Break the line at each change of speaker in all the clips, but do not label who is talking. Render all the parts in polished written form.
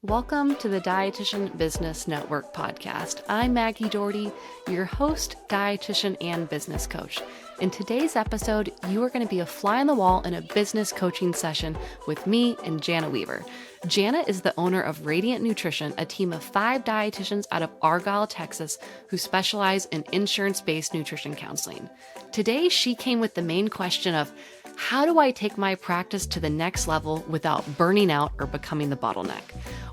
Welcome to the Dietitian Business Network podcast. I'm Maggie Doherty, your host, dietitian, and business coach. In today's episode, you are going to be a fly on the wall in a business coaching session with me and Janna Weaver. Janna is the owner of Radiant Nutrition, a team of 5 dietitians out of Argyle, Texas, who specialize in insurance-based nutrition counseling. Today, she came with the main question of, how do I take my practice to the next level without burning out or becoming the bottleneck?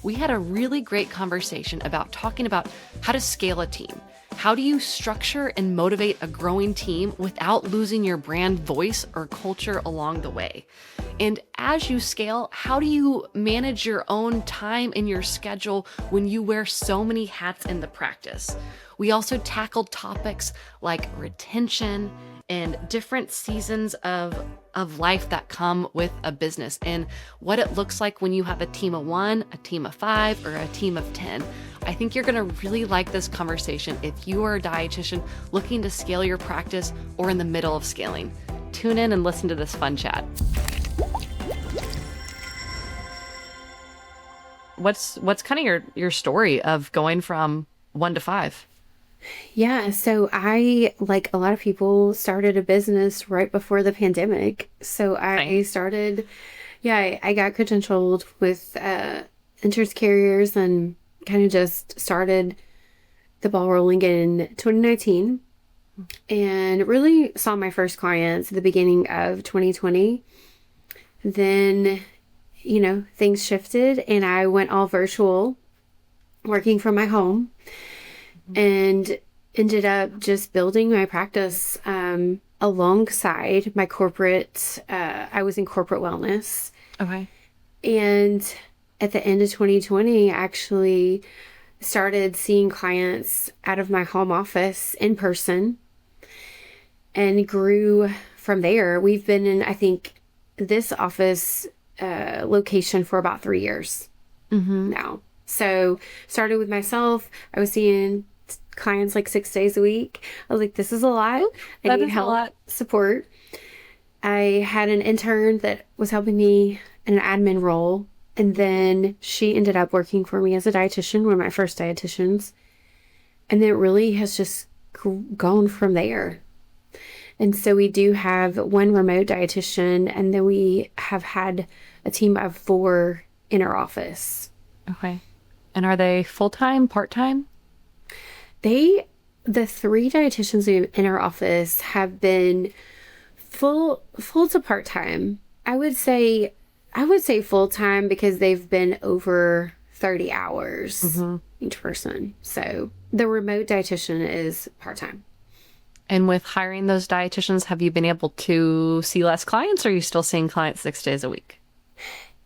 We had a really great conversation about talking about how to scale a team. How do you structure and motivate a growing team without losing your brand voice or culture along the way? And as you scale, how do you manage your own time and your schedule when you wear so many hats in the practice? We also tackled topics like retention and different seasons of life that come with a business and what it looks like when you have a team of 1, a team of 5, or a team of 10. I think you're gonna really like this conversation if you are a dietitian looking to scale your practice or in the middle of scaling. Tune in and listen to this fun chat. What's kind of your story of going from 1 to 5?
Yeah, so I, like a lot of people, started a business right before the pandemic. So I started, I got credentialed with insurance carriers and kind of just started the ball rolling in 2019 and really saw my first clients at the beginning of 2020. Then, things shifted and I went all virtual, working from my home. And ended up just building my practice alongside my corporate. I was in corporate wellness.
Okay.
And at the end of 2020, I actually started seeing clients out of my home office in person and grew from there. We've been in, I think, this office location for about 3 years now. So started with myself. I was seeing clients like 6 days a week. I was like, this is a lot. I need help, support. I had an intern that was helping me in an admin role. And then she ended up working for me as a dietitian, one of my first dietitians. And then it really has just gone from there. And so we do have one remote dietitian, and then we have had a team of 4 in our office.
Okay. And are they full-time, part-time?
The 3 dietitians in our office have been full to part-time. I would say full-time because they've been over 30 hours each person. So the remote dietitian is part-time.
And with hiring those dietitians, have you been able to see less clients, or are you still seeing clients 6 days a week?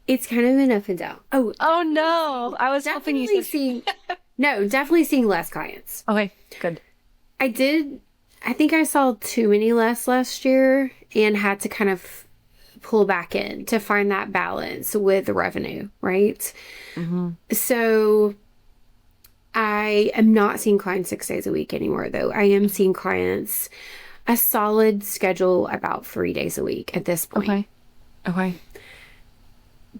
It's kind of an up and down.
Oh no! I was hoping you said...
definitely seeing less clients.
Okay, good.
I think I saw too many last year and had to kind of pull back in to find that balance with the revenue, right? So I am not seeing clients 6 days a week anymore, though. I am seeing clients a solid schedule about 3 days a week at this point.
Okay.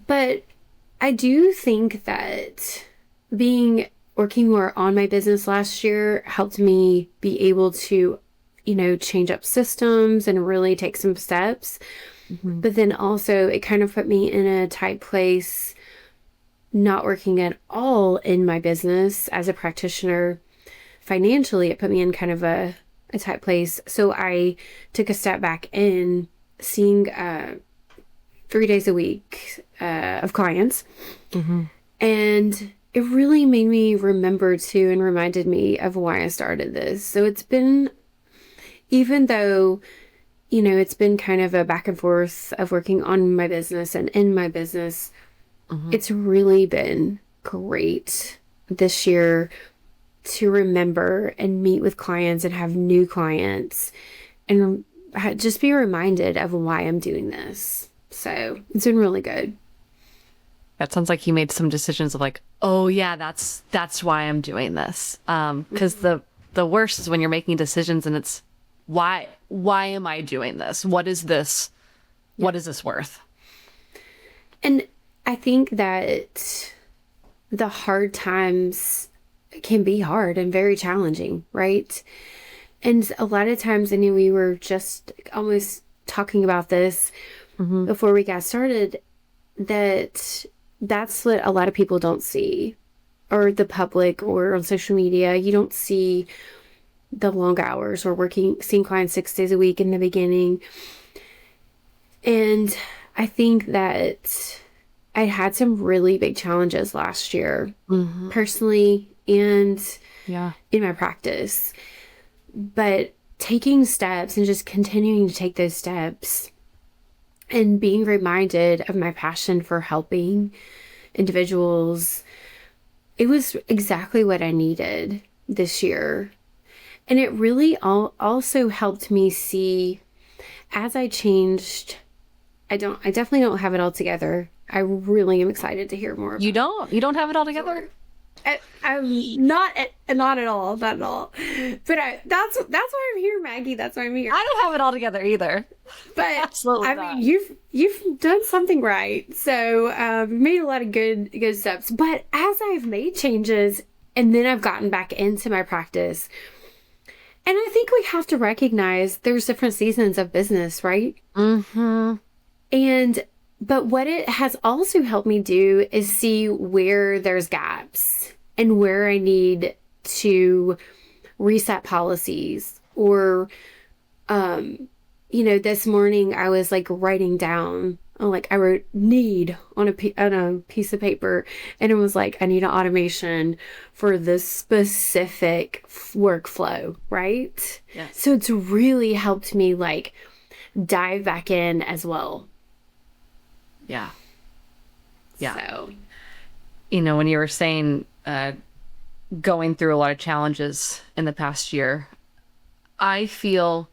But I do think that working more on my business last year helped me be able to, change up systems and really take some steps. But then also it kind of put me in a tight place, not working at all in my business as a practitioner. Financially, it put me in kind of a tight place. So I took a step back in seeing 3 days a week of clients. And it really made me remember too, and reminded me of why I started this. So it's been, even though, it's been kind of a back and forth of working on my business and in my business, it's really been great this year to remember and meet with clients and have new clients and just be reminded of why I'm doing this. So it's been really good.
That sounds like you made some decisions of like, oh yeah, that's why I'm doing this. Because the worst is when you're making decisions and it's why am I doing this? What is this? What is this worth?
And I think that the hard times can be hard and very challenging, right? And a lot of times, I mean, we were just almost talking about this before we got started, that's what a lot of people don't see, or the public, or on social media. You don't see the long hours or seeing clients 6 days a week in the beginning. And I think that I had some really big challenges last year, personally and in my practice. But taking steps and just continuing to take those steps and being reminded of my passion for helping individuals, it was exactly what I needed this year. And it really also helped me see, as I changed, I definitely don't have it all together. I really am excited to hear more.
You don't have it all together?
I'm not at all. But that's why I'm here, Maggie. That's why I'm here.
I don't have it all together either.
But
Absolutely
I
not.
mean, you've done something right. So made a lot of good steps. But as I've made changes, and then I've gotten back into my practice, and I think we have to recognize there's different seasons of business, right? But what it has also helped me do is see where there's gaps and where I need to reset policies. Or, this morning I was like writing down, I wrote need on a piece of paper, and it was like, I need an automation for this specific workflow, right?
Yes.
So it's really helped me like dive back in as well.
Yeah.
So,
When you were saying going through a lot of challenges in the past year, I feel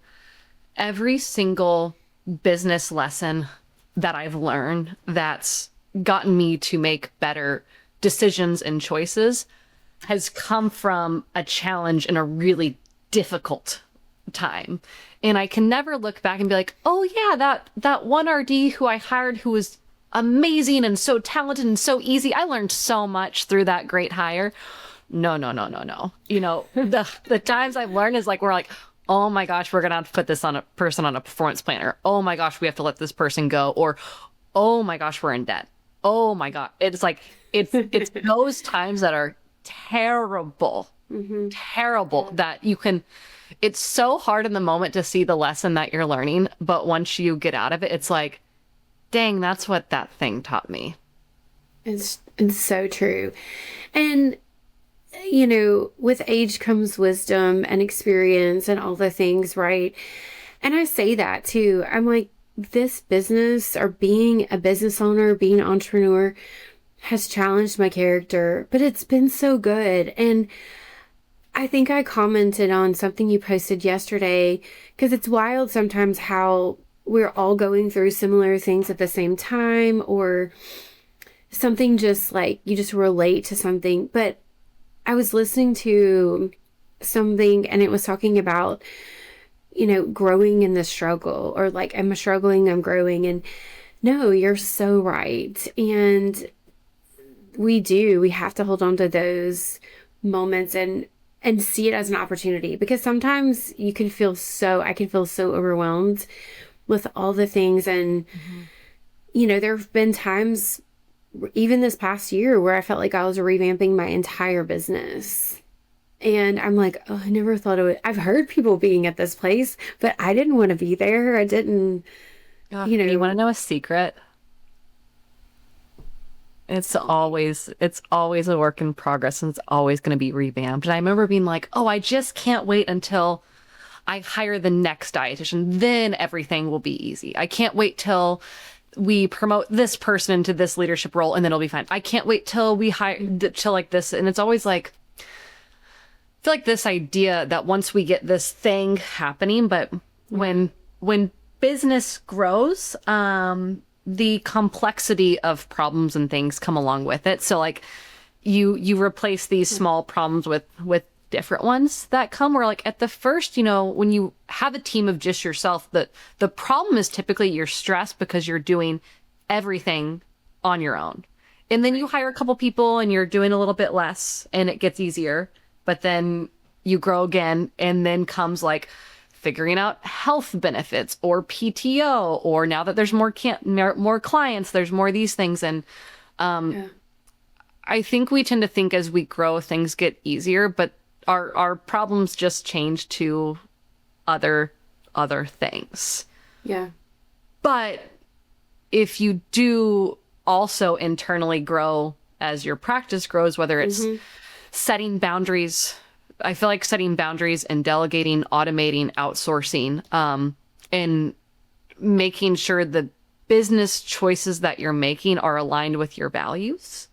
every single business lesson that I've learned that's gotten me to make better decisions and choices has come from a challenge in a really difficult time. And I can never look back and be like, oh yeah, that one RD who I hired who was amazing and so talented and so easy, I learned so much through that great hire. No. The times I've learned is like, we're like, oh my gosh, we're gonna have to put this on a person on a performance planner. Oh my gosh, we have to let this person go. Or, oh my gosh, we're in debt. Oh my God. It's like, it's those times that are terrible, terrible, that you can, it's so hard in the moment to see the lesson that you're learning. But once you get out of it, it's like, dang, that's what that thing taught me.
it's so true. And, with age comes wisdom and experience and all the things, right? And I say that too. I'm like, this business, or being a business owner, being an entrepreneur, has challenged my character, but it's been so good. And I think I commented on something you posted yesterday, because it's wild sometimes how we're all going through similar things at the same time, or something just like you just relate to something. But I was listening to something, and it was talking about, growing in the struggle, or like, I'm struggling, I'm growing. And no, you're so right. And we have to hold on to those moments and see it as an opportunity, because sometimes I can feel so overwhelmed with all the things. And, there have been times, even this past year, where I felt like I was revamping my entire business. And I'm like, oh, I never thought it would. I've heard people being at this place, but I didn't want to be there. I didn't,
You want to know a secret? It's always a work in progress, and it's always going to be revamped. And I remember being like, oh, I just can't wait until I hire the next dietitian. Then everything will be easy. I can't wait till we promote this person into this leadership role, and then it'll be fine. I can't wait till we hire till like this. And it's always like, I feel like this idea that once we get this thing happening, but when business grows, the complexity of problems and things come along with it. So like you replace these small problems with different ones that come, where like at the first, when you have a team of just yourself, the problem is typically you're stressed because you're doing everything on your own. And then you hire a couple people and you're doing a little bit less and it gets easier. But then you grow again, and then comes like figuring out health benefits or PTO, or now that there's more clients, there's more of these things. And I think we tend to think as we grow, things get easier, but our problems just change to other things.
Yeah.
But if you do also internally grow as your practice grows, whether it's setting boundaries, I feel like setting boundaries and delegating, automating, outsourcing, and making sure the business choices that you're making are aligned with your values,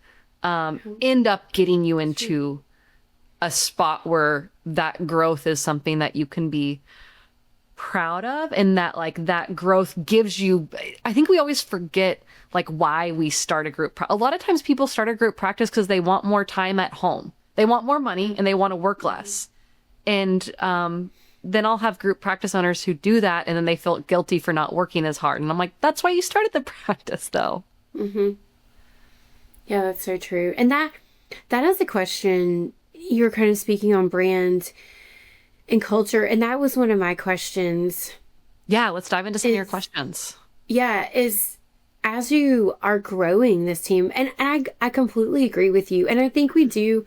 end up getting you into a spot where that growth is something that you can be proud of, and that like that growth gives you, I think we always forget like why we start a group. A lot of times people start a group practice because they want more time at home. They want more money and they want to work less. And then I'll have group practice owners who do that, and then they feel guilty for not working as hard. And I'm like, that's why you started the practice, though.
Yeah, that's so true. And that is a question. You're kind of speaking on brand and culture, and that was one of my questions.
Yeah, let's dive into some of your questions.
Yeah, is as you are growing this team, and I completely agree with you. And I think we do,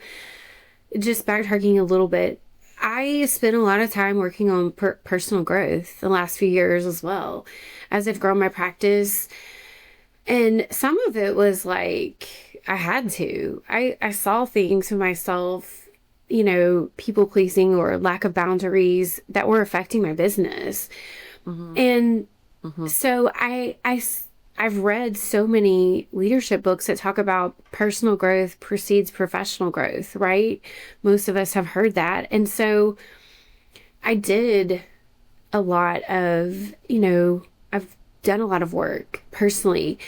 just backtracking a little bit, I spent a lot of time working on personal growth the last few years as well, as I've grown my practice. And some of it was like, I had to. I saw things for myself, people pleasing or lack of boundaries that were affecting my business. And so I've read so many leadership books that talk about personal growth precedes professional growth, right? Most of us have heard that. And so I did a lot of, I've done a lot of work personally.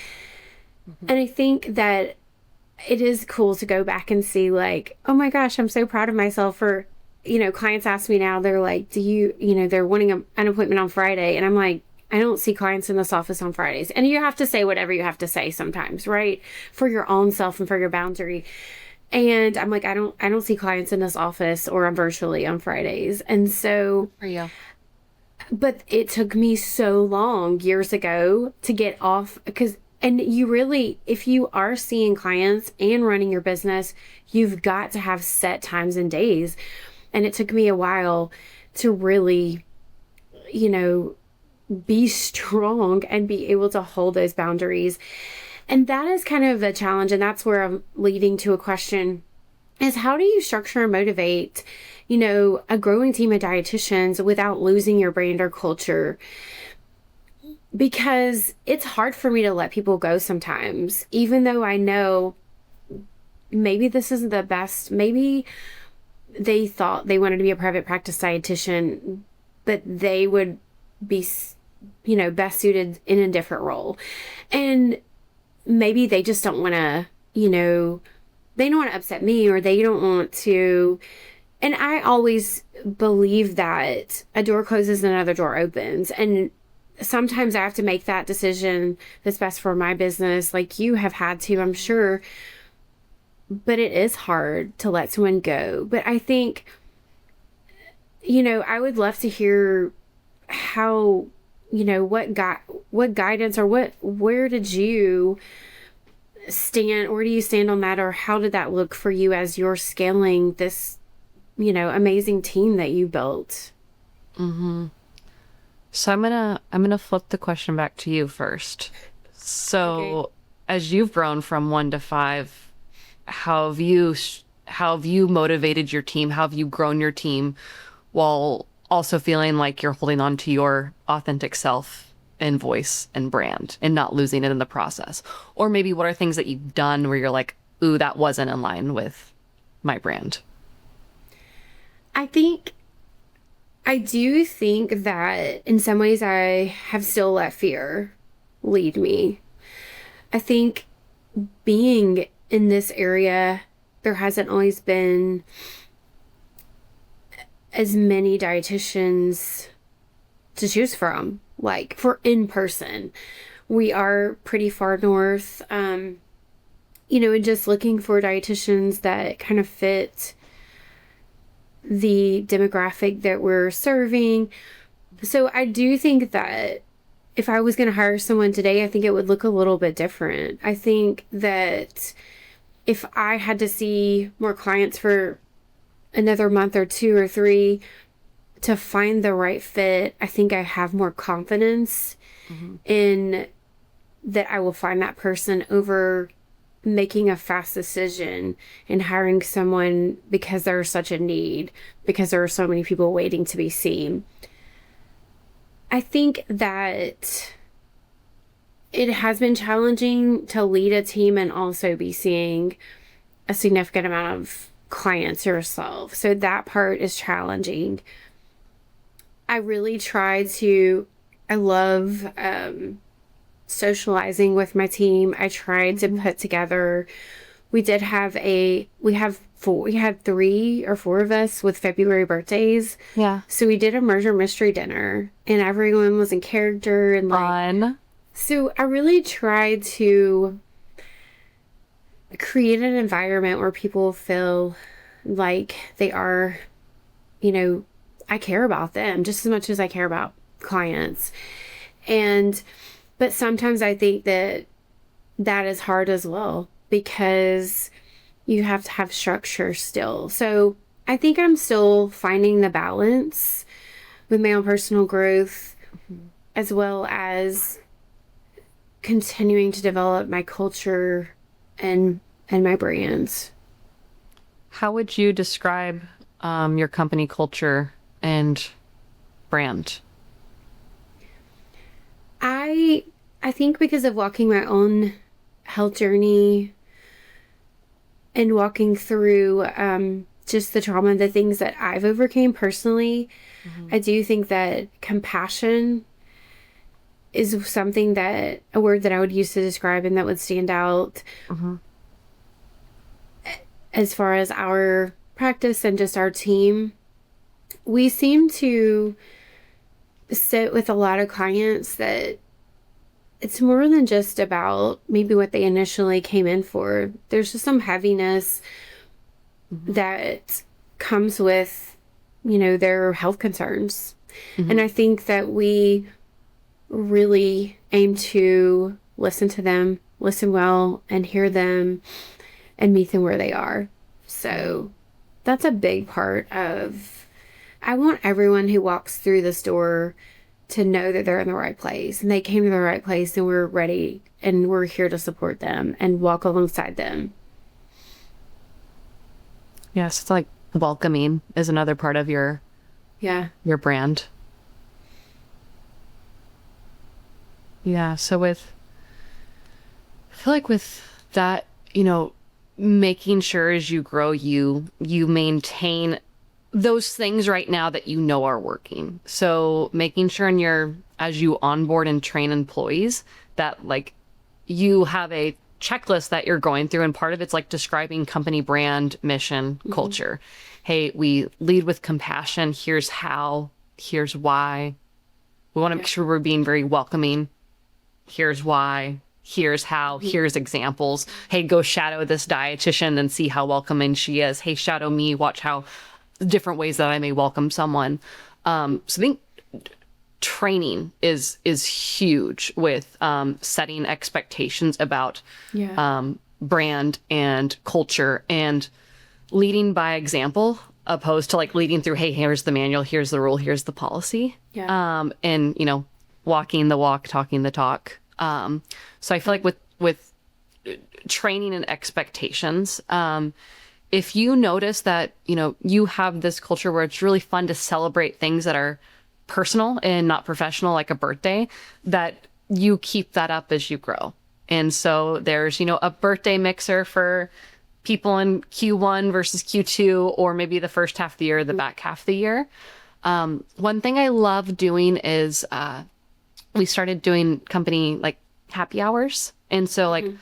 And I think that it is cool to go back and see like, oh my gosh, I'm so proud of myself for, clients ask me now, they're like, they're wanting an appointment on Friday. And I'm like, I don't see clients in this office on Fridays. And you have to say whatever you have to say sometimes, right? For your own self and for your boundary. And I'm like, I don't see clients in this office or virtually on Fridays. And so, but it took me so long years ago to get off, and you really, if you are seeing clients and running your business, you've got to have set times and days. And it took me a while to really, be strong and be able to hold those boundaries. And that is kind of a challenge. And that's where I'm leading to a question is, how do you structure and motivate, a growing team of dietitians without losing your brand or culture? Because it's hard for me to let people go sometimes, even though I know maybe this isn't the best. Maybe they thought they wanted to be a private practice dietitian, but they would be, best suited in a different role. And maybe they just don't want to, they don't want to upset me, or they don't want to. And I always believe that a door closes and another door opens. And sometimes I have to make that decision that's best for my business, like you have had to, I'm sure. But it is hard to let someone go. But I think, I would love to hear how, what guidance or where did you stand? Where do you stand on that? Or how did that look for you as you're scaling this, amazing team that you built?
So I'm gonna flip the question back to you first. So as you've grown from 1 to 5, how have you motivated your team? How have you grown your team while also feeling like you're holding on to your authentic self and voice and brand and not losing it in the process? Or maybe what are things that you've done where you're like, ooh, that wasn't in line with my brand?
I do think that in some ways I have still let fear lead me. I think being in this area, there hasn't always been as many dietitians to choose from, like for in person. We are pretty far north. and just looking for dietitians that kind of fit the demographic that we're serving. So I do think that if I was going to hire someone today, I think it would look a little bit different. I think that if I had to see more clients for another month or 2 or 3 to find the right fit, I think I have more confidence in that I will find that person over making a fast decision and hiring someone because there's such a need, because there are so many people waiting to be seen. I think that it has been challenging to lead a team and also be seeing a significant amount of clients yourself. So that part is challenging. I really I love socializing with my team. I tried to put together, we had 3 or 4 of us with February birthdays.
Yeah.
So we did a murder mystery dinner and everyone was in character and
Fun.
So I really tried to create an environment where people feel like they are, I care about them just as much as I care about clients. But sometimes I think that is hard as well because you have to have structure still. So I think I'm still finding the balance with my own personal growth as well as continuing to develop my culture and my brands.
How would you describe your company culture and brand?
I think because of walking my own health journey and walking through just the trauma, the things that I've overcame personally, I do think that compassion is something a word that I would use to describe and that would stand out as far as our practice and just our team. We seem to sit with a lot of clients that it's more than just about maybe what they initially came in for. There's just some heaviness that comes with, their health concerns. And I think that we really aim to listen to them, listen well, and hear them and meet them where they are. So that's a big part of, I want everyone who walks through this door to know that they're in the right place and they came to the right place and we're ready and we're here to support them and walk alongside them.
Yes, it's like welcoming is another part of your brand. Yeah, so I feel like with that, making sure as you grow, you maintain those things right now that are working. So making sure as you onboard and train employees that you have a checklist that you're going through, and part of it's describing company brand, mission, culture. Hey, we lead with compassion. Here's how, here's why. We want to make sure we're being very welcoming. Here's why, here's how, here's examples. Hey, go shadow this dietitian and see how welcoming she is. Hey, shadow me, watch how different ways that I may welcome someone. So I think training is huge with setting expectations about brand and culture and leading by example opposed to leading through, hey, here's the manual, here's the rule, here's the policy. And walking the walk, talking the talk. So I feel like with training and expectations, if you notice that, you have this culture where it's really fun to celebrate things that are personal and not professional, like a birthday, that you keep that up as you grow. And so there's, a birthday mixer for people in Q1 versus Q2, or maybe the first half of the year, the back half of the year. One thing I love doing is we started doing company happy hours. And so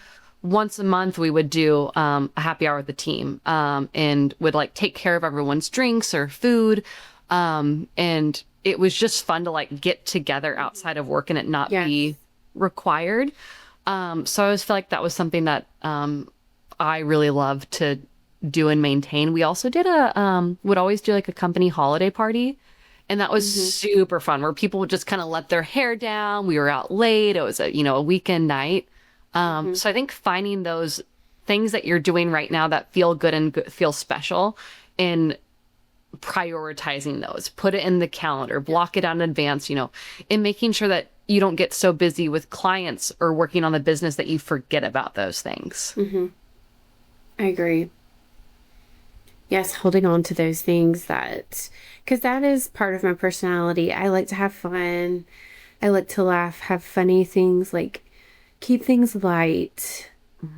once a month we would do a happy hour with the team and would take care of everyone's drinks or food. And it was just fun to get together outside of work and it not be required. So I always feel like that was something that I really love to do and maintain. We also did would always do like a company holiday party. And that was super fun where people would just kind of let their hair down. We were out late. It was a weekend night. So I think finding those things that you're doing right now that feel good and feel special and prioritizing those, put it in the calendar, block it out in advance, and making sure that you don't get so busy with clients or working on the business that you forget about those things.
I agree. Yes, holding on to those things because that is part of my personality. I like to have fun. I like to laugh, have funny things, like keep things light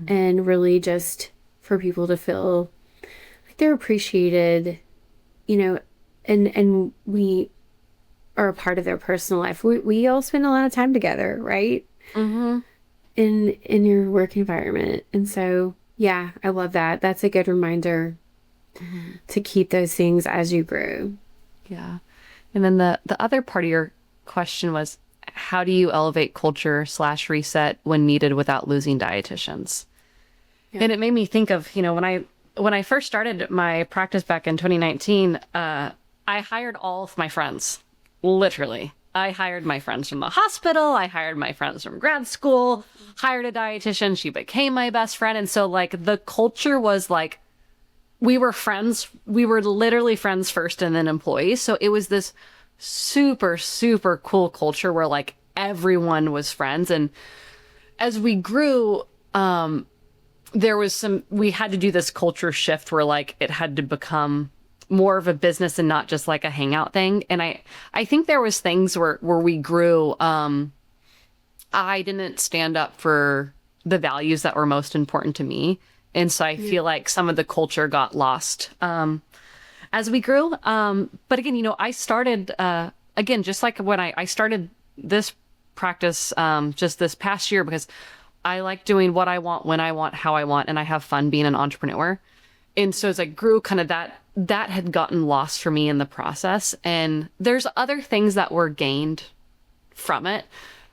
and really just for people to feel like they're appreciated, and we are a part of their personal life. We all spend a lot of time together, right? In your work environment. And so, yeah, I love that. That's a good reminder to keep those things as you grow.
Yeah. And then the other part of your question was, how do you elevate culture / reset when needed without losing dietitians? Yeah. And it made me think of, when I first started my practice back in 2019, I hired all of my friends, literally. I hired my friends from the hospital. I hired my friends from grad school, hired a dietitian. She became my best friend. And so like the culture was like, we were friends. We were literally friends first and then employees. So it was this super, super cool culture where like everyone was friends. And as we grew, we had to do this culture shift where like it had to become more of a business and not just like a hangout thing. And I think there was things where we grew. I didn't stand up for the values that were most important to me. And so I feel like some of the culture got lost as we grew. But again, I started, again, just like when I started this practice just this past year, because I like doing what I want, when I want, how I want, and I have fun being an entrepreneur. And so as I grew, kind of that had gotten lost for me in the process. And there's other things that were gained from it.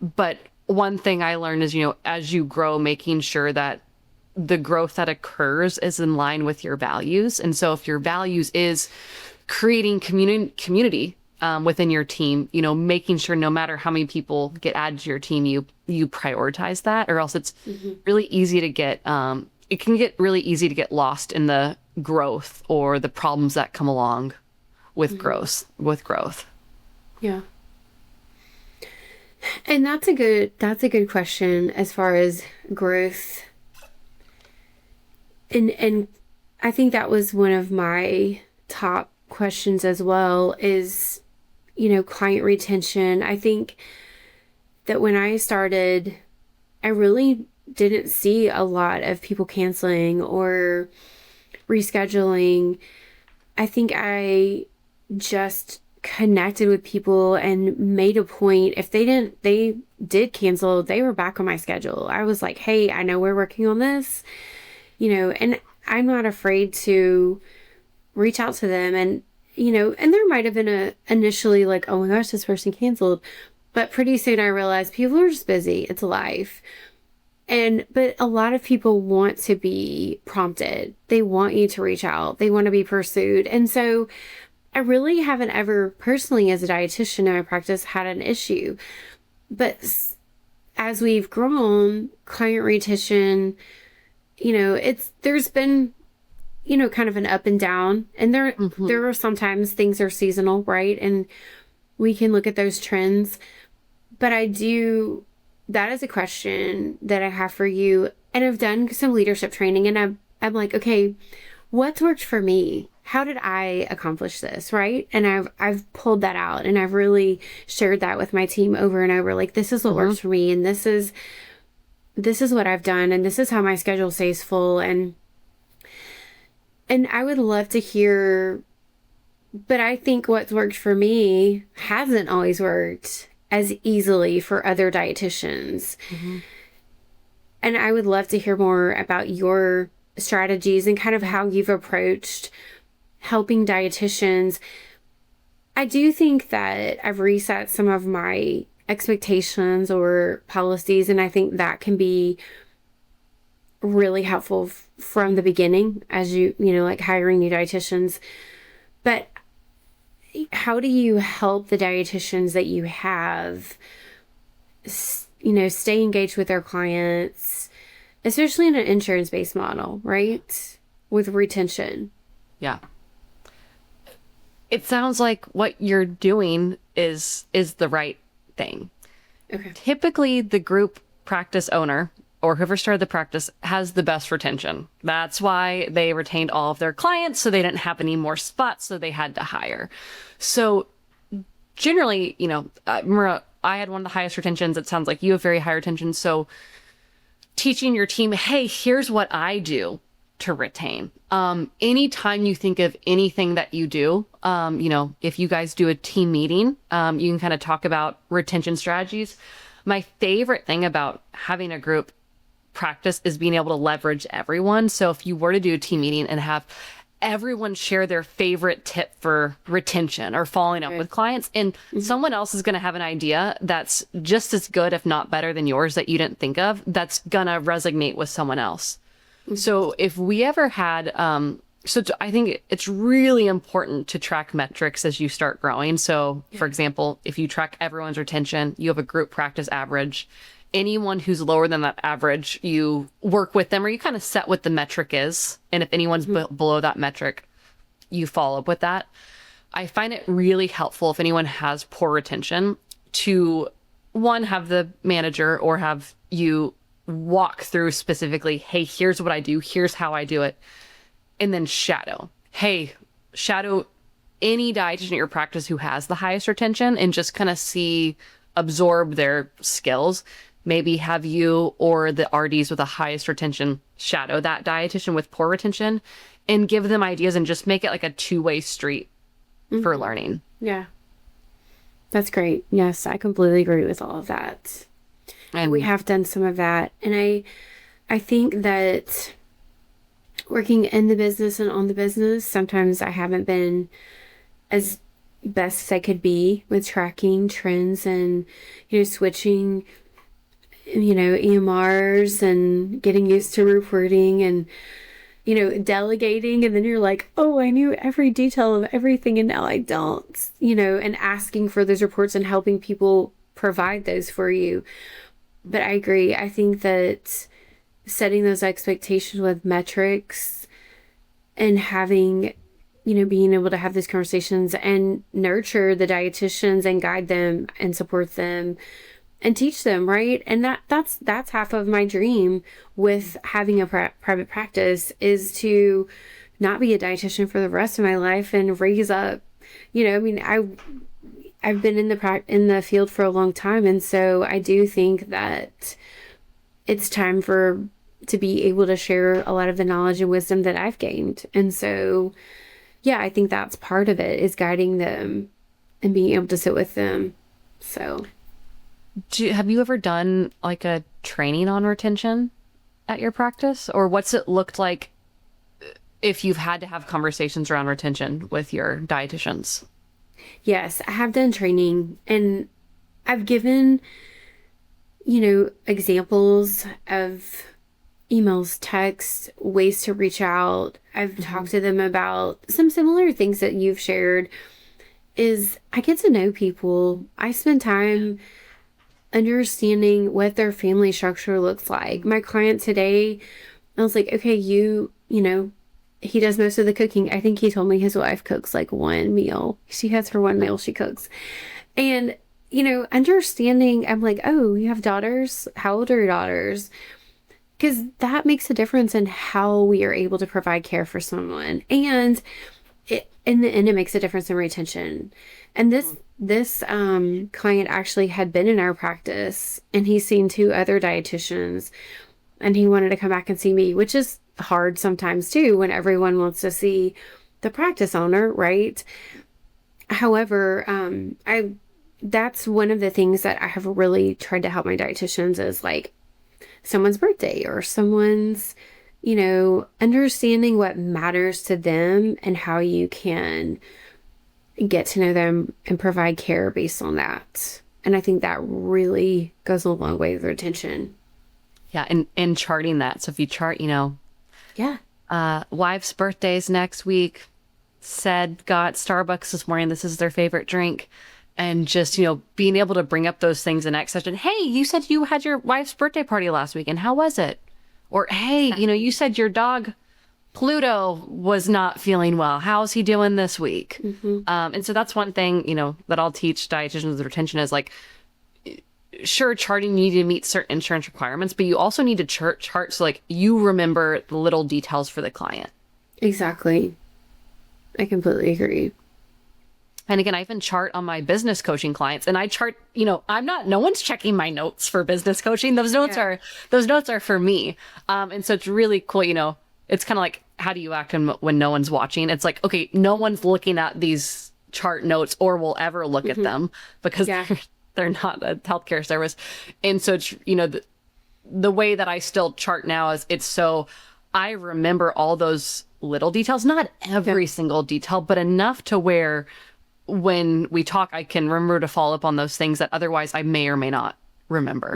But one thing I learned is, as you grow, making sure that the growth that occurs is in line with your values. And so if your values is creating community within your team, making sure no matter how many people get added to your team, you prioritize that, or else it's really easy to get, it can get really easy to get lost in the growth or the problems that come along with growth.
Yeah. And that's a good question as far as growth. And I think that was one of my top questions as well is, client retention. I think that when I started, I really didn't see a lot of people canceling or rescheduling. I think I just connected with people and made a point. If they did cancel, they were back on my schedule. I was like, hey, I know we're working on this. And I'm not afraid to reach out to them. And, and there might have been initially like, oh my gosh, this person canceled. But pretty soon I realized people are just busy. It's life. But a lot of people want to be prompted. They want you to reach out. They want to be pursued. And so I really haven't ever personally as a dietitian in my practice had an issue. But as we've grown, client retention, there's been, kind of an up and down, and there are sometimes things are seasonal, right? And we can look at those trends, but that is a question that I have for you. And I've done some leadership training, and I'm like, okay, what's worked for me? How did I accomplish this? Right. And I've pulled that out, and I've really shared that with my team over and over. Like, this is what works for me. And this is what I've done, and this is how my schedule stays full. And I would love to hear, but I think what's worked for me hasn't always worked as easily for other dietitians. And I would love to hear more about your strategies and kind of how you've approached helping dietitians. I do think that I've reset some of my expectations or policies, and I think that can be really helpful from the beginning as like hiring new dietitians. But how do you help the dietitians that you have, stay engaged with their clients, especially in an insurance-based model, right? With retention.
Yeah. It sounds like what you're doing is the right thing.
Okay.
Typically, the group practice owner or whoever started the practice has the best retention. That's why they retained all of their clients, so they didn't have any more spots, so they had to hire. So generally, I had one of the highest retentions. It sounds like you have very high retention. So teaching your team, hey, here's what I do to retain. Anytime you think of anything that you do, if you guys do a team meeting, you can kind of talk about retention strategies. My favorite thing about having a group practice is being able to leverage everyone. So if you were to do a team meeting and have everyone share their favorite tip for retention or following up with clients, and someone else is going to have an idea that's just as good, if not better than yours, that you didn't think of, that's going to resonate with someone else. So if we ever had, I think it's really important to track metrics as you start growing. So for example, if you track everyone's retention, you have a group practice average. Anyone who's lower than that average, you work with them, or you kind of set what the metric is. And if anyone's below that metric, you follow up with that. I find it really helpful if anyone has poor retention to, one, have the manager or have you walk through specifically, hey, here's what I do, here's how I do it. And then shadow. Hey, shadow any dietitian at your practice who has the highest retention and just kind of absorb their skills. Maybe have you or the RDs with the highest retention shadow that dietitian with poor retention and give them ideas and just make it like a two-way street for learning.
Yeah. That's great. Yes, I completely agree with all of that. And we have done some of that. And I think that working in the business and on the business, sometimes I haven't been as best as I could be with tracking trends and, switching, EMRs and getting used to reporting and, delegating. And then you're like, oh, I knew every detail of everything and now I don't, and asking for those reports and helping people provide those for you. But I agree. I think that setting those expectations with metrics and having, being able to have those conversations and nurture the dietitians and guide them and support them and teach them, right? And that's half of my dream with having a private practice is to not be a dietitian for the rest of my life and raise up, I've been in the field for a long time. And so I do think that it's time to be able to share a lot of the knowledge and wisdom that I've gained. And so, yeah, I think that's part of it is guiding them and being able to sit with them. So
have you ever done like a training on retention at your practice, or what's it looked like if you've had to have conversations around retention with your dietitians?
Yes, I have done training and I've given, examples of emails, texts, ways to reach out. I've talked to them about some similar things that you've shared is I get to know people. I spend time understanding what their family structure looks like. My client today, I was like, okay, he does most of the cooking. I think he told me his wife cooks like one meal. She has her one meal she cooks. And, understanding, I'm like, oh, you have daughters? How old are your daughters? Because that makes a difference in how we are able to provide care for someone. And in the end, it makes a difference in retention. And this client actually had been in our practice and he's seen 2 other dietitians and he wanted to come back and see me, which is hard sometimes too when everyone wants to see the practice owner, right? However, that's one of the things that I have really tried to help my dietitians is like someone's birthday or someone's, understanding what matters to them and how you can get to know them and provide care based on that. And I think that really goes a long way with retention.
Yeah. And charting that. So if you chart,
Yeah.
wife's birthday's next week, said got Starbucks this morning, this is their favorite drink. And just, being able to bring up those things in next session. Hey, you said you had your wife's birthday party last week, and how was it? Or, hey, you said your dog Pluto was not feeling well. How's he doing this week? And so that's one thing, that I'll teach dietitians with retention is like, sure, charting, you need to meet certain insurance requirements, but you also need to chart so like you remember the little details for the client.
Exactly. I completely agree.
And again, I even chart on my business coaching clients, and I chart, no one's checking my notes for business coaching. Those notes are for me. And so it's really cool. It's kind of like, how do you act when no one's watching? It's like, okay, no one's looking at these chart notes or will ever look at them because they're not a healthcare service. And so it's, the way that I still chart now is it's so I remember all those little details, not every single detail, but enough to where when we talk, I can remember to follow up on those things that otherwise I may or may not remember.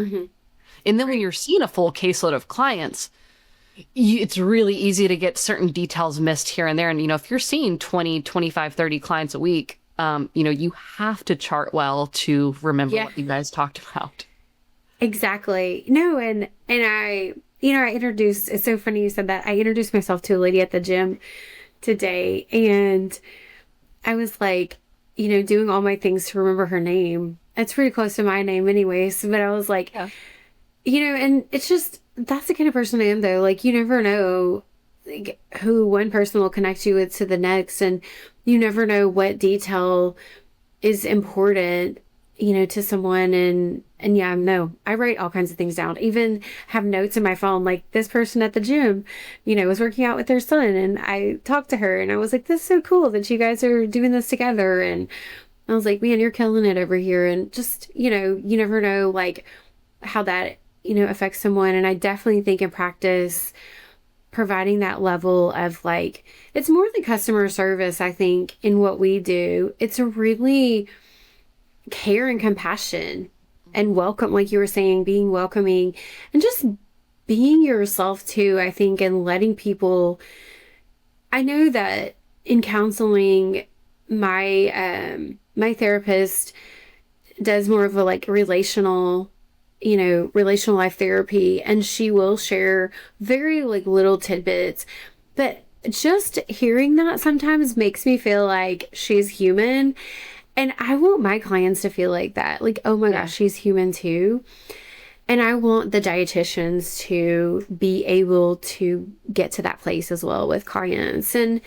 And then when you're seeing a full caseload of clients, it's really easy to get certain details missed here and there. And, if you're seeing 20, 25, 30 clients a week, you have to chart well to remember what you guys talked about.
Exactly. No, and I introduced, it's so funny you said that. I introduced myself to a lady at the gym today, and I was like, doing all my things to remember her name. It's pretty close to my name anyways, but I was like, and it's just, that's the kind of person I am though. Like, you never know like, who one person will connect you with to the next, and you never know what detail is important, to someone. And no, I write all kinds of things down, even have notes in my phone, like this person at the gym, was working out with their son, and I talked to her and I was like, this is so cool that you guys are doing this together. And I was like, man, you're killing it over here. And just, you never know like how that, affects someone. And I definitely think in practice, providing that level of like, it's more than customer service. I think in what we do, it's a really care and compassion and welcome, like you were saying, being welcoming and just being yourself too, I think, and letting people, I know that in counseling, my therapist does more of a like relational life therapy, and she will share very like little tidbits, but just hearing that sometimes makes me feel like she's human. And I want my clients to feel like that. Like, oh my gosh, she's human too. And I want the dietitians to be able to get to that place as well with clients. And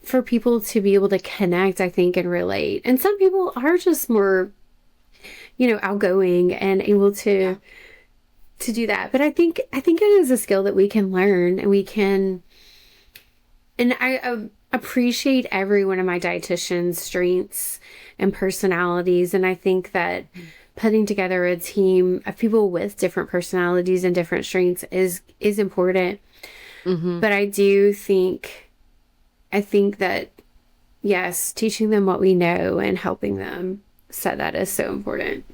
for people to be able to connect, I think, and relate. And some people are just more, outgoing and able to do that. But I think it is a skill that we can learn, and we can, and I appreciate every one of my dietitians' strengths and personalities. And I think that putting together a team of people with different personalities and different strengths is important. But I think that, yes, teaching them what we know and helping them set that is so important.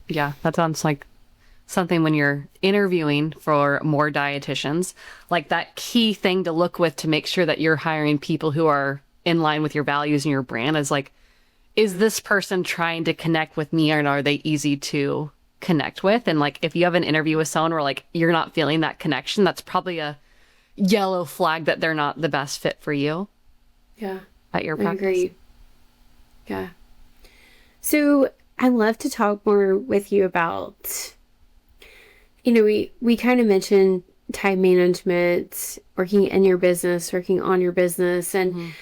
Yeah, that sounds like something when you're interviewing for more dietitians, like that key thing to look with to make sure that you're hiring people who are in line with your values and your brand is like, is this person trying to connect with me, or are they easy to connect with? And like, if you have an interview with someone where like, you're not feeling that connection, that's probably a yellow flag that they're not the best fit for you.
Yeah.
At your practice.
I agree. Yeah. So I'd love to talk more with you about, we kind of mentioned time management, working in your business, working on your business. And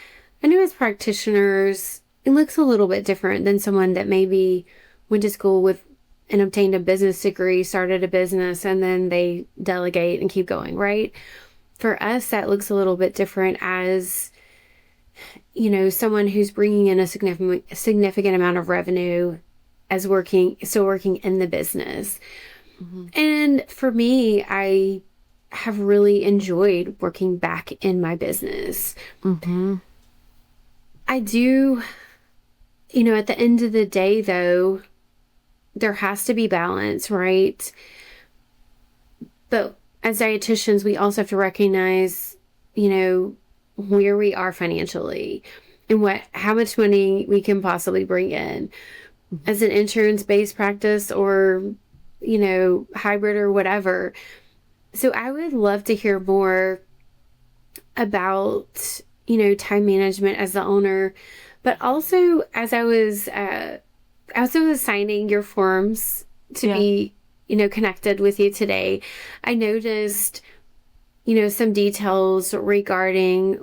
I know as practitioners, it looks a little bit different than someone that maybe went to school with and obtained a business degree, started a business, and then they delegate and keep going, right? For us, that looks a little bit different as, someone who's bringing in a significant amount of revenue as still working in the business. And for me, I have really enjoyed working back in my business. I do, at the end of the day, though, there has to be balance, right? But as dietitians, we also have to recognize, where we are financially and how much money we can possibly bring in as an insurance-based practice or, hybrid or whatever. So I would love to hear more about, time management as the owner, but also as I was signing your forms to be, connected with you today, I noticed, some details regarding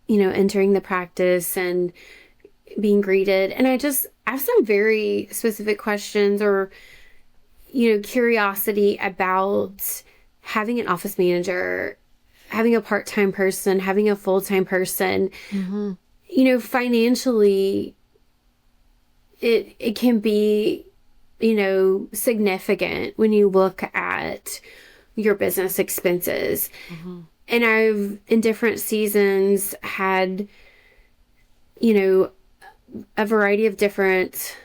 entering the practice and being greeted. And I have some very specific questions or, curiosity about having an office manager, having a part-time person, having a full-time person. Mm-hmm. Financially, it can be, significant when you look at your business expenses. Mm-hmm. And I've, in different seasons, had, a variety of different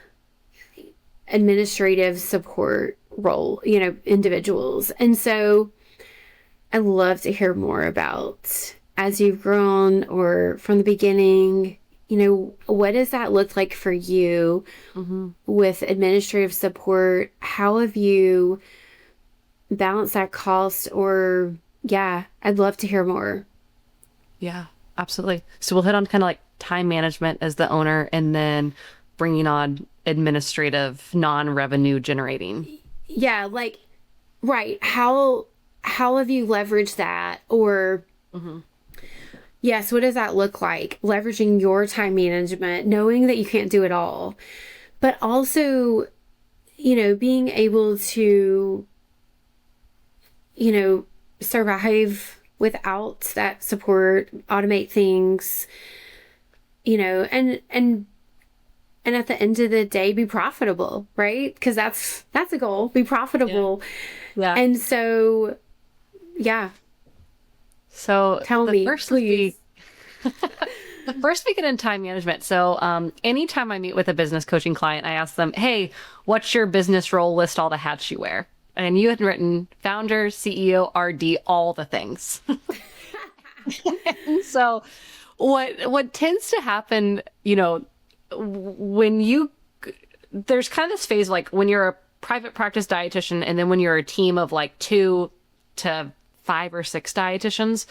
administrative support individuals. And so I'd love to hear more about, as you've grown or from the beginning, what does that look like for you with administrative support? How have you balanced that cost? Or, I'd love to hear more.
Yeah, absolutely. So we'll hit on kind of like time management as the owner and then bringing on administrative, non-revenue generating.
Yeah, right. How have you leveraged that? Or, yes, what does that look like? Leveraging your time management, knowing that you can't do it all, but also, being able to, survive without that support, automate things, and at the end of the day, be profitable, right? Because that's a goal, be profitable.
Yeah.
And so,
So
tell me, please.
The first we get in time management. So anytime I meet with a business coaching client, I ask them, hey, what's your business role? List all the hats you wear. And you had written founder, CEO, RD, all the things. And so what tends to happen, when there's kind of this phase, like when you're a private practice dietitian and then when you're a team of like 2 to 5 or 6 dietitians,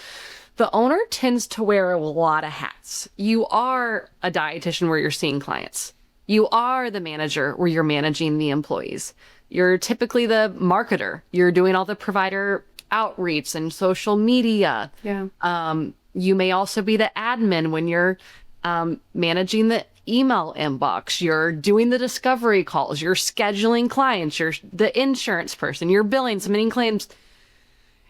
the owner tends to wear a lot of hats. You are a dietitian where you're seeing clients. You are the manager where you're managing the employees. You're typically the marketer. You're doing all the provider outreach and social media. Yeah. You may also be the admin when you're managing the email inbox. You're doing the discovery calls. You're scheduling clients. You're the insurance person. You're billing, submitting claims.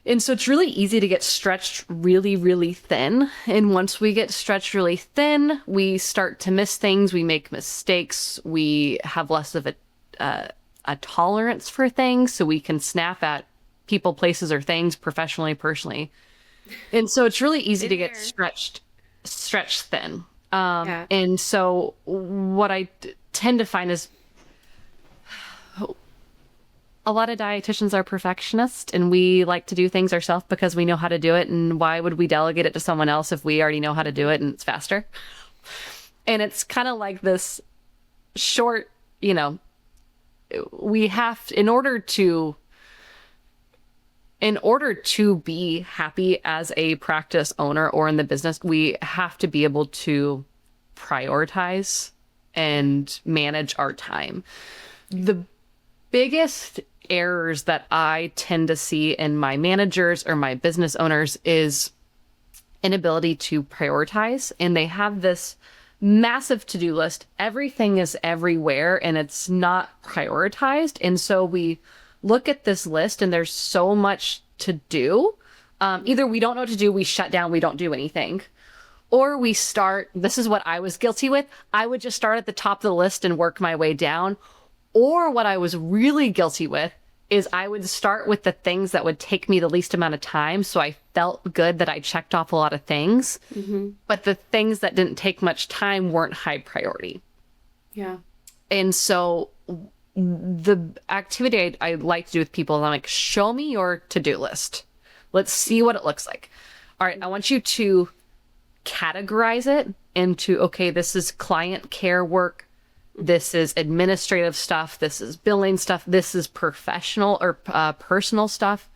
And so it's really easy to get stretched really, really thin. And once we get stretched really thin, we start to miss things. We make mistakes. We have less of a tolerance for things. So we can snap at people, places, or things professionally, personally. And so it's really easy to get stretched thin. And so what I tend to find is a lot of dietitians are perfectionists and we like to do things ourselves because we know how to do it. And why would we delegate it to someone else if we already know how to do it and it's faster? And it's kind of like this short, we have, in order to be happy as a practice owner or in the business, we have to be able to prioritize and manage our time. The biggest errors that I tend to see in my managers or my business owners is inability to prioritize. And they have this massive to-do list. Everything is everywhere and it's not prioritized. And so we look at this list and there's so much to do. Either we don't know what to do, we shut down, we don't do anything. Or we start, this is what I was guilty with. I would just start at the top of the list and work my way down. Or what I was really guilty with is I would start with the things that would take me the least amount of time. So I felt good that I checked off a lot of things, but the things that didn't take much time weren't high priority.
Yeah.
And so the activity I like to do with people is I'm like, show me your to-do list. Let's see what it looks like. All right, I want you to categorize it into, okay, this is client care work. This is administrative stuff. This is billing stuff. This is professional or personal stuff.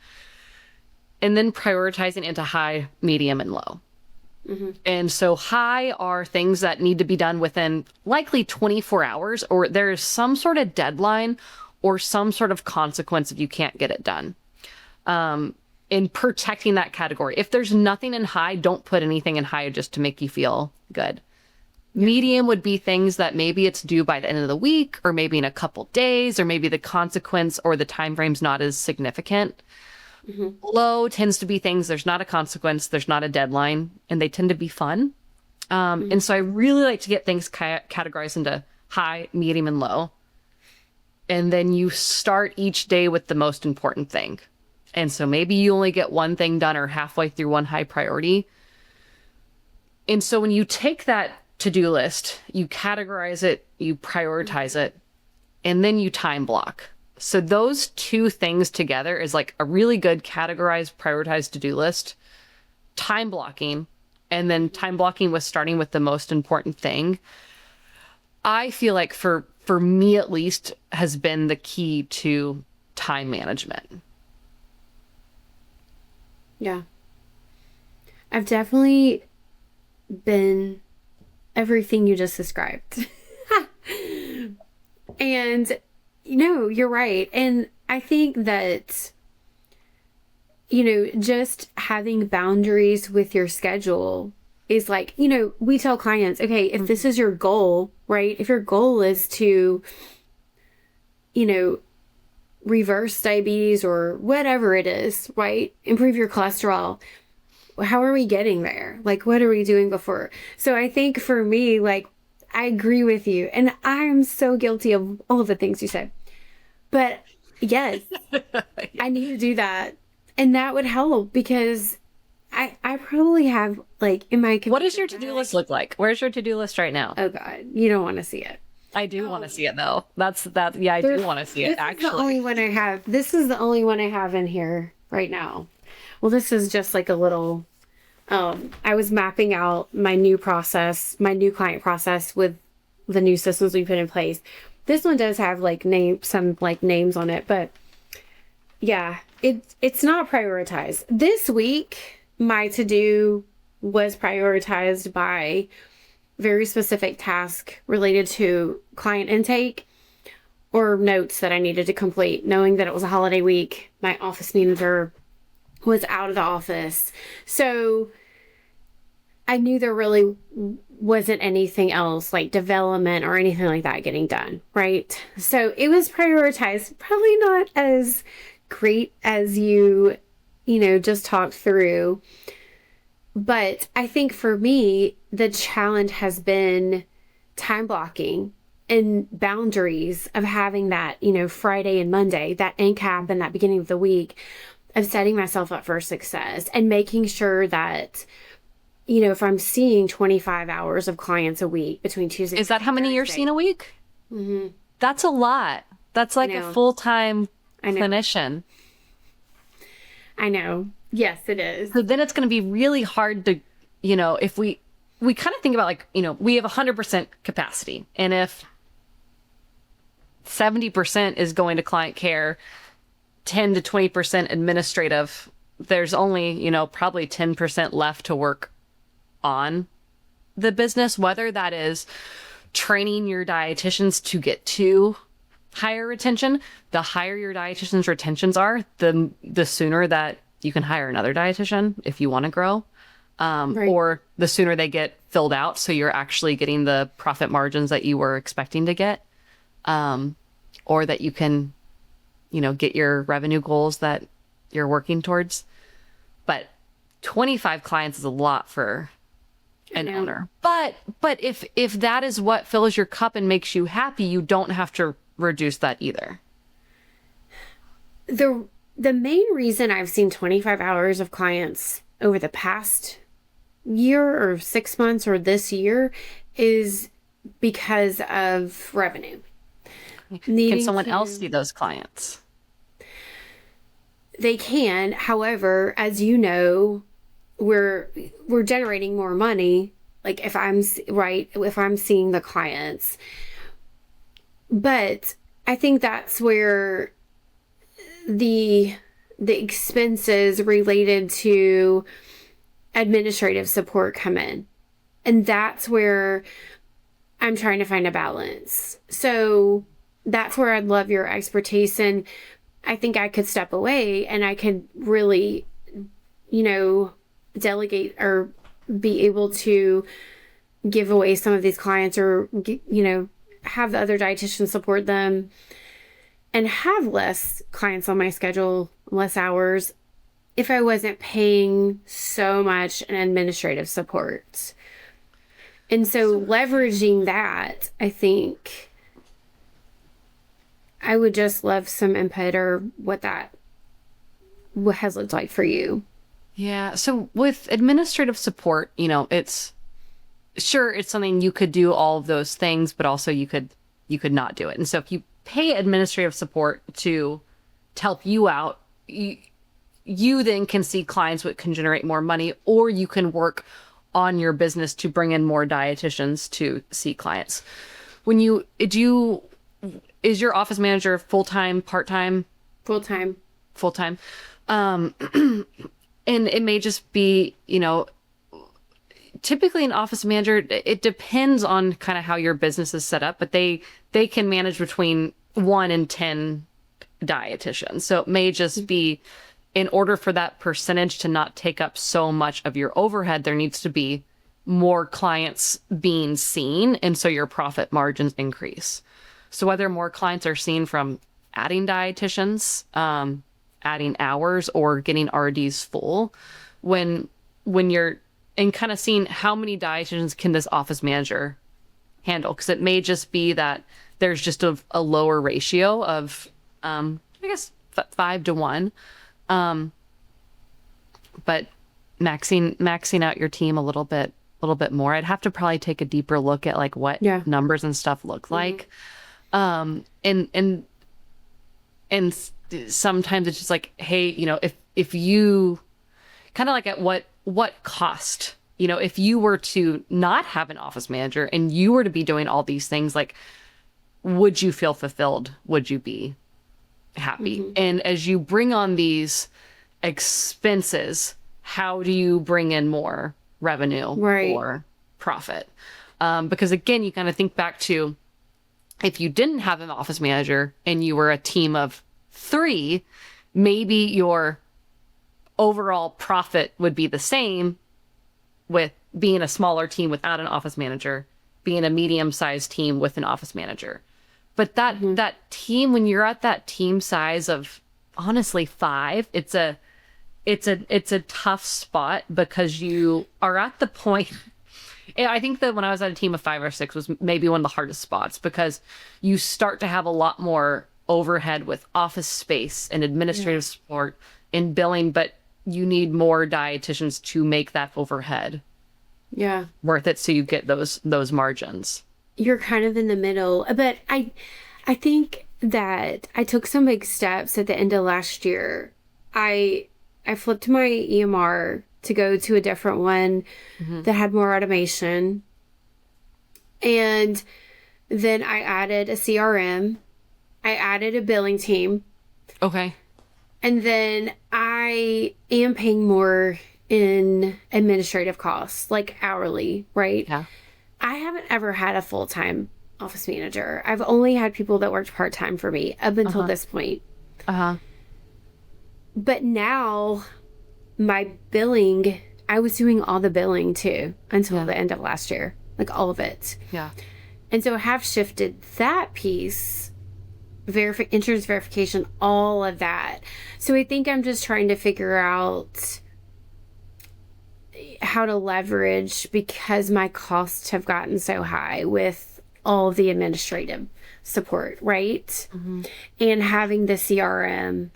And then prioritizing into high, medium, and low. Mm-hmm. And so high are things that need to be done within likely 24 hours, or there's some sort of deadline or some sort of consequence if you can't get it done. In protecting that category. If there's nothing in high, don't put anything in high just to make you feel good. Medium would be things that maybe it's due by the end of the week, or maybe in a couple days, or maybe the consequence or the time frame's not as significant. Mm-hmm. Low tends to be things there's not a consequence, there's not a deadline, and they tend to be fun. And so I really like to get things categorized into high, medium, and low. And then you start each day with the most important thing. And so maybe you only get one thing done or halfway through one high priority. And so when you take that to-do list, you categorize it, you prioritize it, and then you time block. So those two things together is like a really good categorized, prioritized to-do list, time blocking, and then time blocking with starting with the most important thing. I feel like for me at least has been the key to time management.
Yeah. I've definitely been everything you just described. And, you're right. And I think that, just having boundaries with your schedule is like, we tell clients, okay, if this is your goal, right? If your goal is to, reverse diabetes or whatever it is, right? Improve your cholesterol. How are we getting there? Like, what are we doing before? So I think for me, like, I agree with you. And I'm so guilty of all of the things you said. But yes, I need to do that. And that would help because I probably have, like, in my...
What does your to-do list look like? Where's your to-do list right now?
Oh, God. You don't want to see it.
I do want to see it, though. Yeah, I do want to see it, actually.
This is the only one I have. This is the only one I have in here right now. Well, this is just like a little... I was mapping out my new client process with the new systems we put in place. This one does have some names on it, but yeah, it's not prioritized. This week, my to-do was prioritized by very specific task related to client intake or notes that I needed to complete, knowing that it was a holiday week. My office manager was out of the office. So I knew there really wasn't anything else like development or anything like that getting done, right? So it was prioritized, probably not as great as you just talked through. But I think for me, the challenge has been time blocking and boundaries of having that, Friday and Monday, that end cap and that beginning of the week of setting myself up for success and making sure that, if I'm seeing 25 hours of clients a week between Tuesday.
Is that how many you're seeing a week?
Mm-hmm.
That's a lot. That's like a full-time clinician.
I know. Yes, it is.
So then it's going to be really hard to, if we kind of think about we have 100% capacity. And if 70% is going to client care, 10 to 20% administrative, there's only, probably 10% left to work on the business, whether that is training your dietitians to get to higher retention. The higher your dietitians' retentions are, the sooner that you can hire another dietitian if you want to grow, right. Or the sooner they get filled out. So you're actually getting the profit margins that you were expecting to get, or that you can, get your revenue goals that you're working towards. But 25 clients is a lot for an owner. But if that is what fills your cup and makes you happy, you don't have to reduce that either.
The main reason I've seen 25 hours of clients over the past year or 6 months or this year is because of revenue.
Can someone else see those clients?
They can. However, as you know, we're generating more money. Like if I'm seeing the clients, but I think that's where the expenses related to administrative support come in. And that's where I'm trying to find a balance. So that's where I'd love your expertise. And I think I could step away and I could really, delegate or be able to give away some of these clients or, have the other dietitians support them and have less clients on my schedule, less hours, if I wasn't paying so much in administrative support. And so leveraging that, I think I would just love some input or what has looked like for you.
Yeah. So with administrative support, it's something you could do all of those things, but also you could not do it. And so if you pay administrative support to help you out, you then can see clients what can generate more money, or you can work on your business to bring in more dietitians to see clients. Is your office manager full-time, part-time?
Full-time.
Full-time. And it may just be, typically an office manager, it depends on kind of how your business is set up, but they can manage between 1 and 10 dietitians. So it may just be, in order for that percentage to not take up so much of your overhead, there needs to be more clients being seen. And so your profit margins increase. So whether more clients are seen from adding dietitians, adding hours, or getting RDs full, when you're and kind of seeing how many dietitians can this office manager handle. Because it may just be that there's just a lower ratio of, 5 to 1. But maxing out your team a little bit more. I'd have to probably take a deeper look at like what numbers and stuff look like. And sometimes it's just like, hey, if you kind of like at what cost, if you were to not have an office manager and you were to be doing all these things, like, would you feel fulfilled? Would you be happy? Mm-hmm. And as you bring on these expenses, how do you bring in more revenue or profit? Because again, you kind of think back to if you didn't have an office manager and you were a team of 3, maybe your overall profit would be the same with being a smaller team without an office manager, being a medium-sized team with an office manager. But that team, when you're at that team size of honestly 5, it's a tough spot because you are at the point. I think that when I was at a team of 5 or 6 was maybe one of the hardest spots because you start to have a lot more overhead with office space and administrative support and billing, but you need more dietitians to make that overhead worth it so you get those margins.
You're kind of in the middle, but I think that I took some big steps at the end of last year. I flipped my EMR to go to a different one that had more automation. And then I added a CRM. I added a billing team.
Okay.
And then I am paying more in administrative costs, like hourly, right?
Yeah.
I haven't ever had a full-time office manager. I've only had people that worked part-time for me up until this point. But now my billing, I was doing all the billing too until the end of last year, like all of it.
Yeah.
And so I have shifted that piece, insurance verification, all of that. So I think I'm just trying to figure out how to leverage because my costs have gotten so high with all the administrative support, right? And having the CRM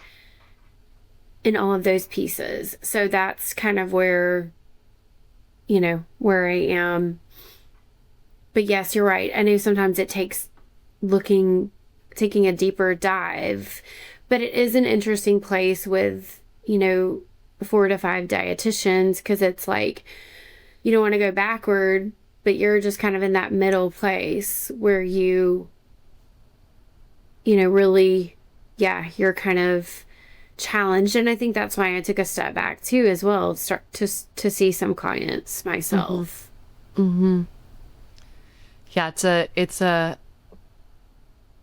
and all of those pieces. So that's kind of where I am. But yes, you're right. I know sometimes it takes looking taking a deeper dive. But it is an interesting place with, 4 to 5 dietitians, because it's like you don't want to go backward, but you're just kind of in that middle place where really, you're kind of challenged. And I think that's why I took a step back too, as well, start to see some clients myself.
Yeah,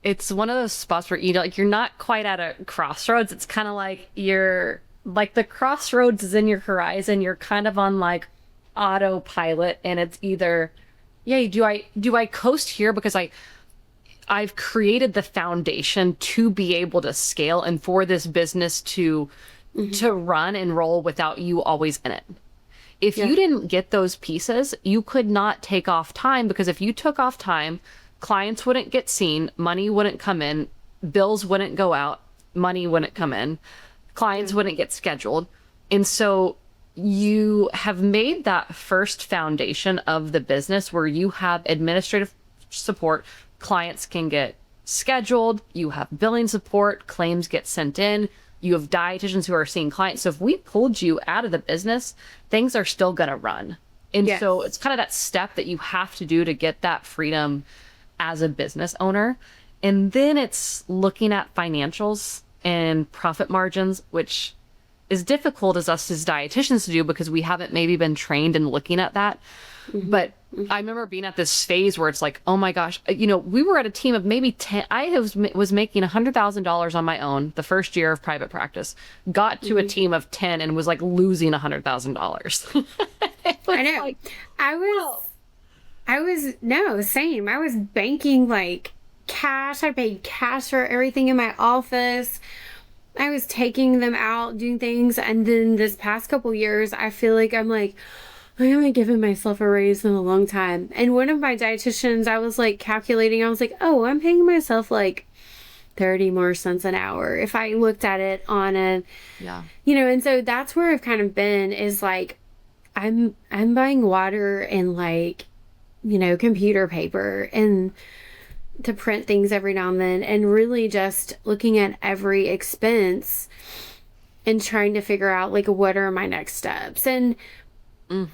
it's one of those spots where you're not quite at a crossroads. It's kind of like you're like the crossroads is in your horizon. You're kind of on like autopilot, and it's either, do I coast here because I've created the foundation to be able to scale and for this business to run and roll without you always in it. If you didn't get those pieces, you could not take off time, because if you took off time, clients wouldn't get seen, money wouldn't come in, bills wouldn't go out, money wouldn't come in, clients wouldn't get scheduled. And so you have made that first foundation of the business where you have administrative support, clients can get scheduled, you have billing support, claims get sent in, you have dietitians who are seeing clients. So if we pulled you out of the business, things are still going to run. And so it's kind of that step that you have to do to get that freedom as a business owner. And then it's looking at financials and profit margins, which is difficult as us as dietitians to do because we haven't maybe been trained in looking at that. But I remember being at this phase where it's like, oh my gosh, we were at a team of maybe 10. I was making $100,000 on my own the first year of private practice, got to a team of 10 and was like losing $100,000.
I know. Like, same. I was banking like cash. I paid cash for everything in my office. I was taking them out, doing things. And then this past couple years, I feel like I'm like, I haven't given myself a raise in a long time. And one of my dietitians, I was like calculating, I was like, oh, I'm paying myself like 30 more cents an hour if I looked at it on a, and so that's where I've kind of been, is like, I'm buying water and like, computer paper and to print things every now and then, and really just looking at every expense and trying to figure out like, what are my next steps? And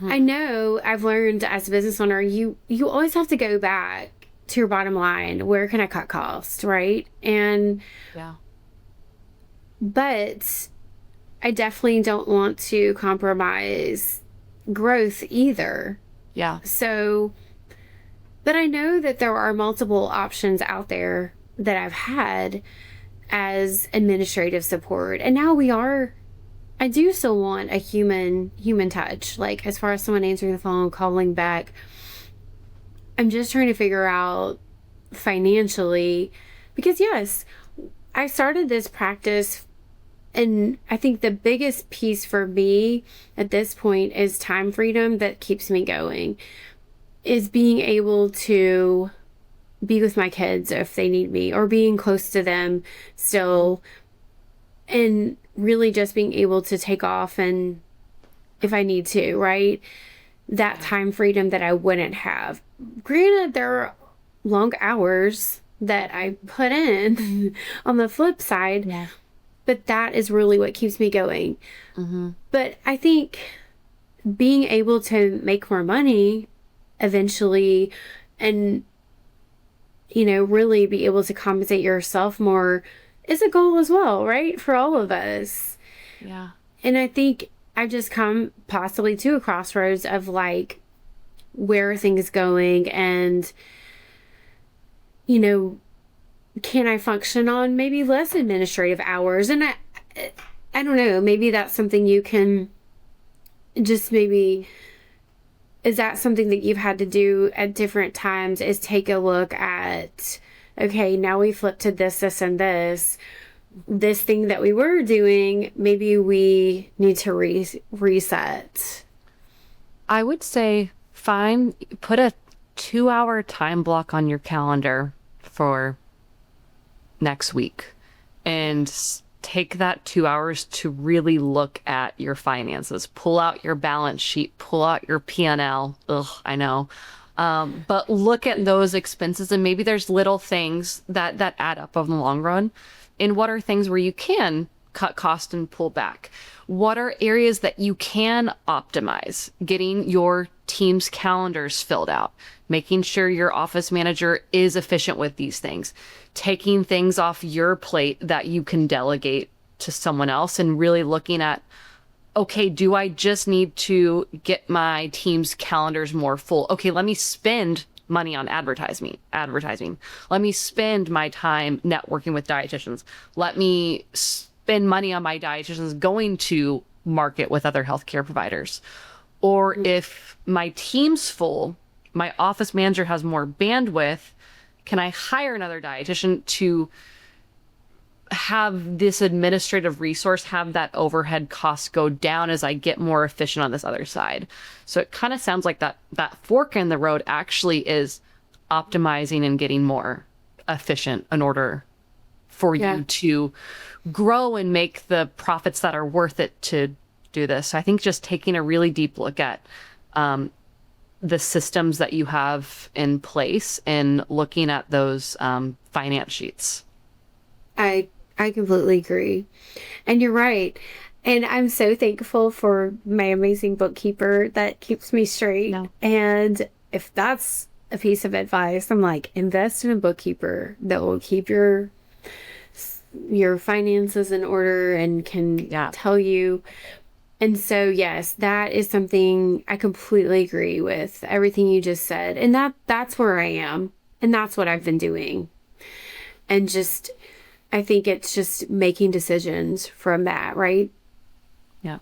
I know I've learned as a business owner, you always have to go back to your bottom line. Where can I cut costs, right? And but I definitely don't want to compromise growth either.
Yeah.
So, but I know that there are multiple options out there that I've had as administrative support. And now I do still want a human touch, like as far as someone answering the phone, calling back. I'm just trying to figure out financially, because yes, I started this practice, and I think the biggest piece for me at this point is time freedom that keeps me going, is being able to be with my kids if they need me, or being close to them still, and really just being able to take off and if I need to, right? That time freedom that I wouldn't have. Granted, there are long hours that I put in on the flip side, but that is really what keeps me going. But I think being able to make more money eventually, and really be able to compensate yourself more, is a goal as well, right? For all of us.
Yeah.
And I think I've just come possibly to a crossroads of like, where are things going, and, can I function on maybe less administrative hours? And I don't know, maybe that's something you can just maybe, is that something that you've had to do at different times, is take a look at, okay, now we flip to this, and this thing that we were doing, maybe we need to reset.
I would say put a 2-hour time block on your calendar for next week, and take that 2 hours to really look at your finances. Pull out your balance sheet, pull out your P&L. Ugh, I know. But look at those expenses, and maybe there's little things that add up in the long run. And what are things where you can cut cost and pull back? What are areas that you can optimize? Getting your team's calendars filled out, making sure your office manager is efficient with these things, taking things off your plate that you can delegate to someone else, and really looking at, okay, do I just need to get my team's calendars more full? Okay, let me spend money on advertising. Let me spend my time networking with dietitians. Let me spend money on my dietitians going to market with other healthcare providers. Or if my team's full, my office manager has more bandwidth, can I hire another dietitian to have this administrative resource, have that overhead cost go down as I get more efficient on this other side? So it kind of sounds like that fork in the road actually is optimizing and getting more efficient in order for you to grow and make the profits that are worth it to do this. So I think just taking a really deep look at the systems that you have in place and looking at those finance sheets.
I completely agree. And you're right. And I'm so thankful for my amazing bookkeeper that keeps me straight.
No.
And if that's a piece of advice, I'm like, invest in a bookkeeper that will keep your finances in order and can tell you. And so, yes, that is something I completely agree with everything you just said. And that's where I am. And that's what I've been doing. And just, I think it's just making decisions from that, right?
Yeah.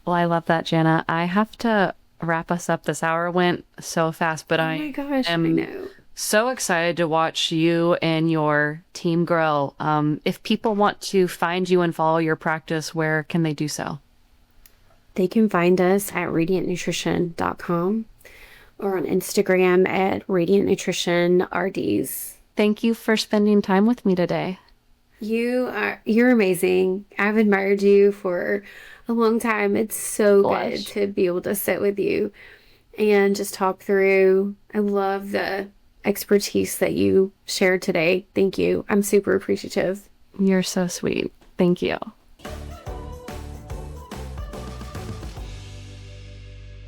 Well, I love that, Janna. I have to wrap us up. This hour went so fast, but
I know.
So excited to watch you and your team grow. If people want to find you and follow your practice, where can they do so?
They can find us at radiantnutrition.com or on Instagram at radiantnutritionrds.
Thank you for spending time with me today.
You're amazing. I've admired you for a long time. It's so good to be able to sit with you and just talk through. I love the expertise that you shared today. Thank you. I'm super appreciative.
You're so sweet. Thank you.